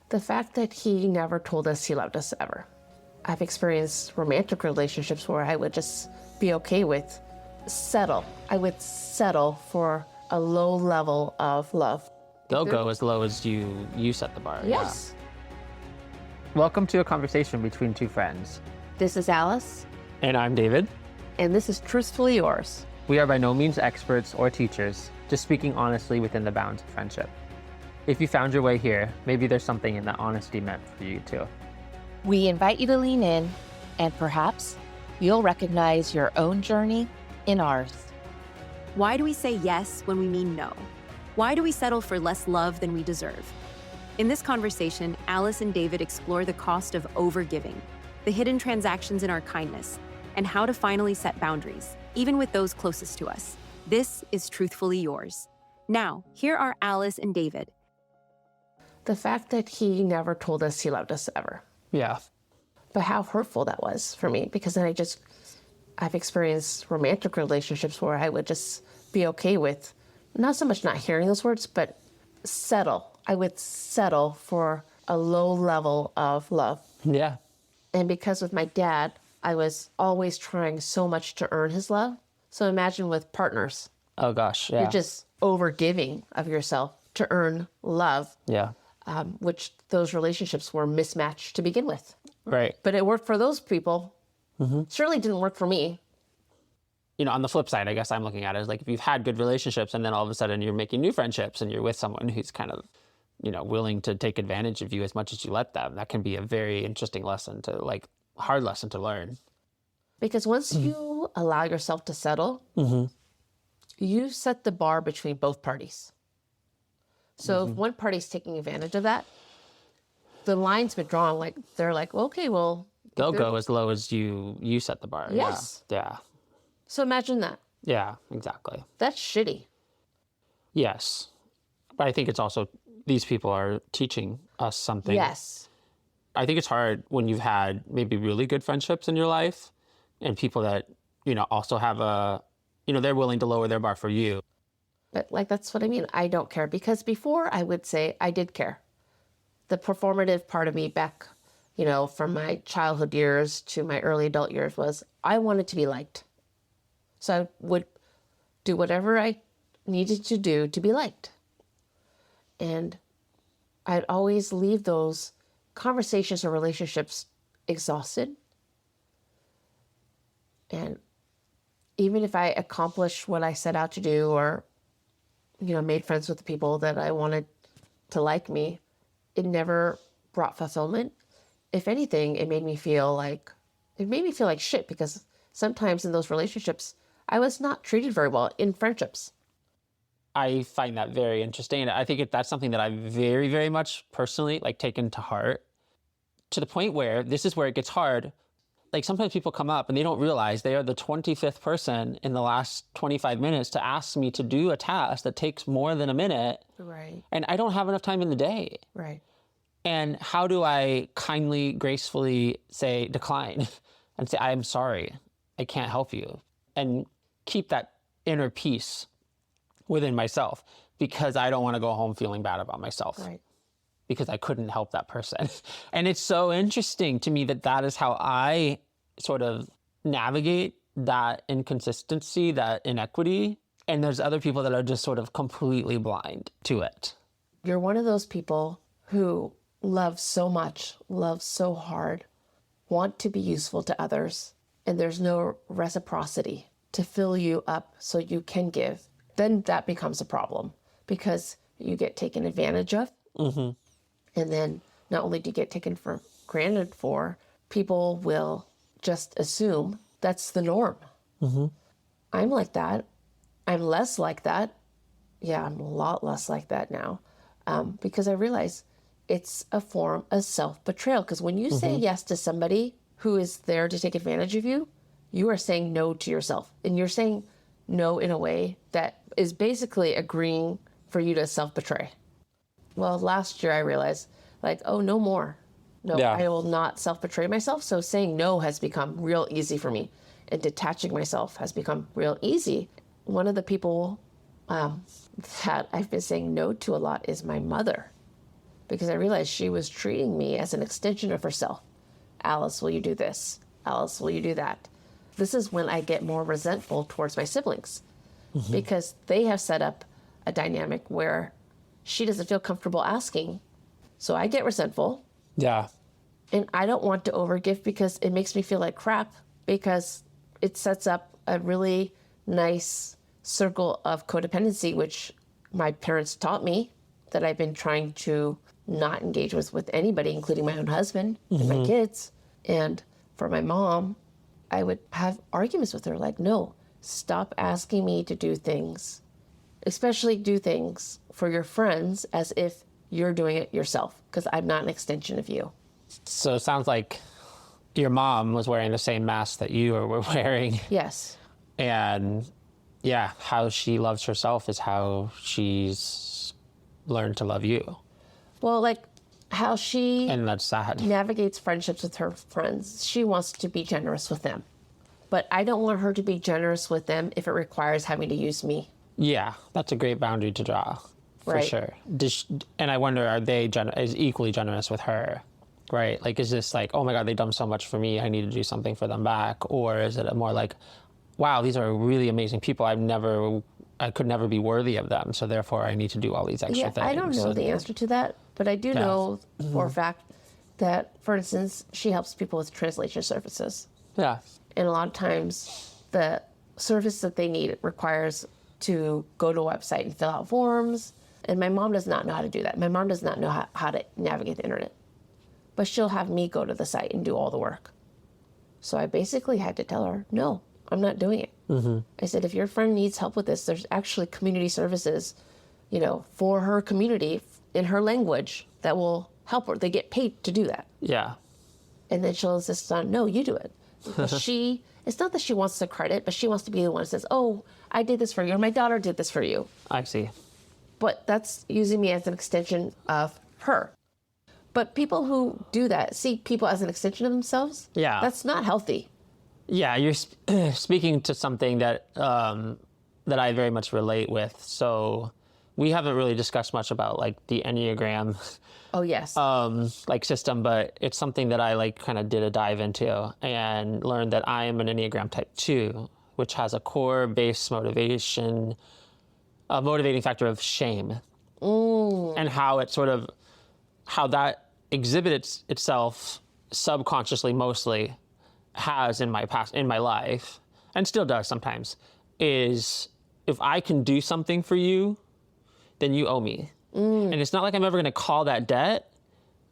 The fact that he never told us he loved us ever. I've experienced romantic relationships where I would just be okay with settle. I would settle for a low level of love. They'll go as low as you set the bar. Yes. Yeah. Welcome to a conversation between two friends. This is Alice. And I'm David. And this is Truthfully Yours. We are by no means experts or teachers, just speaking honestly within the bounds of friendship. If you found your way here, maybe there's something in that honesty meant for you too. We invite you to lean in, and perhaps you'll recognize your own journey in ours. Why do we say yes when we mean no? Why do we settle for less love than we deserve? In this conversation, Alice and David explore the cost of overgiving, the hidden transactions in our kindness, and how to finally set boundaries, even with those closest to us. This is Truthfully Yours. Now, here are Alice and David. The fact that he never told us he loved us ever. Yeah. But how hurtful that was for me, because then I've experienced romantic relationships where I would just be okay with, not so much not hearing those words, but settle. I would settle for a low level of love. Yeah. And because with my dad, I was always trying so much to earn his love. So imagine with partners. Oh gosh, yeah. You're just overgiving of yourself to earn love. Yeah. Which those relationships were mismatched to begin with. Right. But it worked for those people. Mm-hmm. Certainly didn't work for me. You know, on the flip side, I guess I'm looking at it as like if you've had good relationships and then all of a sudden you're making new friendships and you're with someone who's kind of, you know, willing to take advantage of you as much as you let them, that can be a very interesting lesson to hard lesson to learn. Because once you allow yourself to settle, you set the bar between both parties. So if one party's taking advantage of that, the line's been drawn. Like they're like, okay, well, they'll go as low as you set the bar. Yes. Yeah. So imagine that. Yeah, exactly. That's shitty. Yes. But I think it's also, these people are teaching us something. Yes. I think it's hard when you've had maybe really good friendships in your life and people that, you know, also have they're willing to lower their bar for you. But that's what I mean. I don't care, because before I would say I did care. The performative part of me back, you know, from my childhood years to my early adult years was I wanted to be liked. So I would do whatever I needed to do to be liked. And I'd always leave those conversations or relationships exhausted. And even if I accomplished what I set out to do or, you know, made friends with the people that I wanted to like me, it never brought fulfillment. If anything, it made me feel like shit, because sometimes in those relationships, I was not treated very well in friendships. I find that very interesting. I think that's something that I've very, very much personally taken to heart, to the point where this is where it gets hard. Like sometimes people come up and they don't realize they are the 25th person in the last 25 minutes to ask me to do a task that takes more than a minute. Right. And I don't have enough time in the day. Right. And how do I kindly, gracefully say decline and say, I'm sorry, I can't help you, and keep that inner peace within myself, because I don't want to go home feeling bad about myself. Right. Because I couldn't help that person. And it's so interesting to me that is how I sort of navigate that inconsistency, that inequity. And there's other people that are just sort of completely blind to it. You're one of those people who love so much, love so hard, want to be useful to others, and there's no reciprocity to fill you up so you can give. Then that becomes a problem, because you get taken advantage of. Mm-hmm. And then not only do you get taken for granted for, people will just assume that's the norm. Mm-hmm. I'm like that. I'm less like that. Yeah, I'm a lot less like that now, because I realize it's a form of self-betrayal. Because when you say yes to somebody who is there to take advantage of you, you are saying no to yourself. And you're saying no in a way that is basically agreeing for you to self-betray. Well, last year I realized, no more. No, yeah. I will not self-betray myself. So saying no has become real easy for me. And detaching myself has become real easy. One of the people that I've been saying no to a lot is my mother. because I realized she was treating me as an extension of herself. Alice, will you do this? Alice, will you do that? This is when I get more resentful towards my siblings because they have set up a dynamic where she doesn't feel comfortable asking. So I get resentful. Yeah. And I don't want to overgive because it makes me feel like crap, because it sets up a really nice circle of codependency, which my parents taught me that I've been trying to not engage with anybody, including my own husband and my kids. And for my mom, I would have arguments with her like, no, stop asking me to do things, especially do things for your friends as if you're doing it yourself, because I'm not an extension of you. So it sounds like your mom was wearing the same mask that you were wearing. Yes. And yeah, how she loves herself is how she's learned to love you. Well, like how she And that's sad. navigates friendships with her friends. She wants to be generous with them. But I don't want her to be generous with them if it requires having to use me. Yeah, that's a great boundary to draw, for Right. sure. And I wonder, are they is equally generous with her, right? Like, is this like, oh my God, they've done so much for me, I need to do something for them back? Or is it more like, wow, these are really amazing people, I could never be worthy of them, so therefore I need to do all these extra things? I don't know the answer to that, but I do know for a fact that, for instance, she helps people with translation services. Yeah. And a lot of times the service that they need requires to go to a website and fill out forms. And my mom does not know how to do that. My mom does not know how to navigate the internet. But she'll have me go to the site and do all the work. So I basically had to tell her, no, I'm not doing it. I said, if your friend needs help with this, there's actually community services, for her community in her language that will help her. They get paid to do that. Yeah. And then she'll insist on, no, you do it. Because it's not that she wants the credit, but she wants to be the one that says, oh, I did this for you, or my daughter did this for you. I see. But that's using me as an extension of her. But people who do that see people as an extension of themselves. Yeah. That's not healthy. Yeah, you're speaking to something that that I very much relate with. So we haven't really discussed much about like the Enneagram Oh, yes. like system, but it's something that I kind of did a dive into and learned that I am an Enneagram type 2, which has a core base motivating factor of shame. And how it how that exhibits itself subconsciously mostly has in my life, and still does sometimes, is if I can do something for you, then you owe me. And it's not like I'm ever going to call that debt,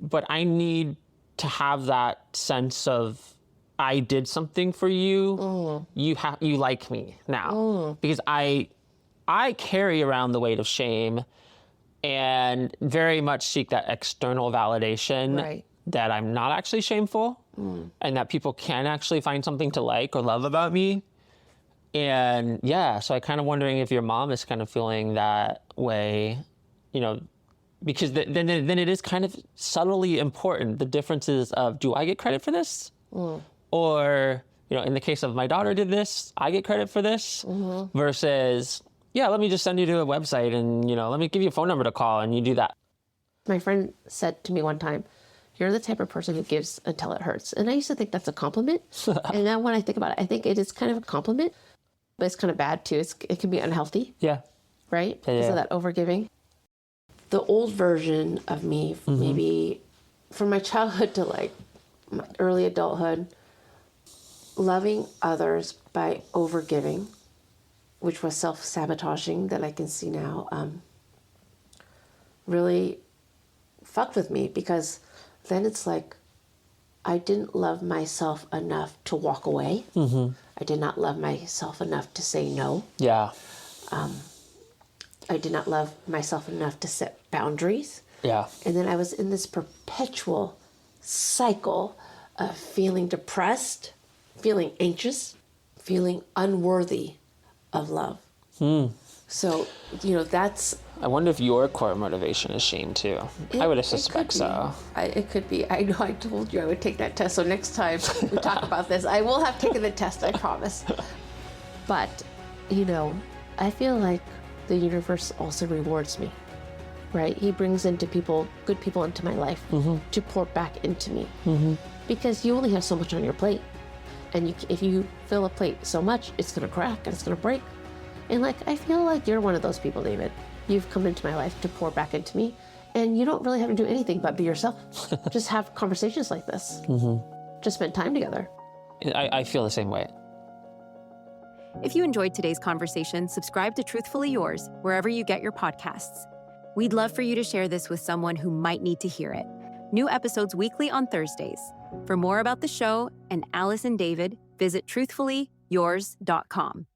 but I need to have that sense of I did something for you. You like me now, because I carry around the weight of shame and very much seek that external validation Right. that I'm not actually shameful and that people can actually find something to like or love about me. And yeah, so I kind of wondering if your mom is kind of feeling that way, because then it is kind of subtly important, the differences of, do I get credit for this? Or, in the case of my daughter did this, I get credit for this, versus, yeah, let me just send you to a website and, let me give you a phone number to call and you do that. My friend said to me one time, you're the type of person who gives until it hurts. And I used to think that's a compliment. And now when I think about it, I think it is kind of a compliment, but it's kind of bad too. It can be unhealthy, Yeah. right? Because of that overgiving. The old version of me, maybe from my childhood to my early adulthood, loving others by overgiving, which was self-sabotaging that I can see now, really fucked with me, because then it's like I didn't love myself enough to walk away. I did not love myself enough to say no. Yeah. I did not love myself enough to set boundaries. Yeah. And then I was in this perpetual cycle of feeling depressed, feeling anxious, feeling unworthy of love. So, that's... I wonder if your core motivation is shame too. I would suspect so. It could be. I know I told you I would take that test, so next time we talk about this, I will have taken the test, I promise. But, I feel like the universe also rewards me. right? He brings into people, good people into my life to pour back into me. Because you only have so much on your plate. And if you fill a plate so much, it's going to crack and it's going to break. And like, I feel like you're one of those people, David. You've come into my life to pour back into me, and you don't really have to do anything but be yourself. Just have conversations like this. Just spend time together. I feel the same way. If you enjoyed today's conversation, subscribe to Truthfully Yours wherever you get your podcasts. We'd love for you to share this with someone who might need to hear it. New episodes weekly on Thursdays. For more about the show and Alice and David, visit truthfullyyours.com.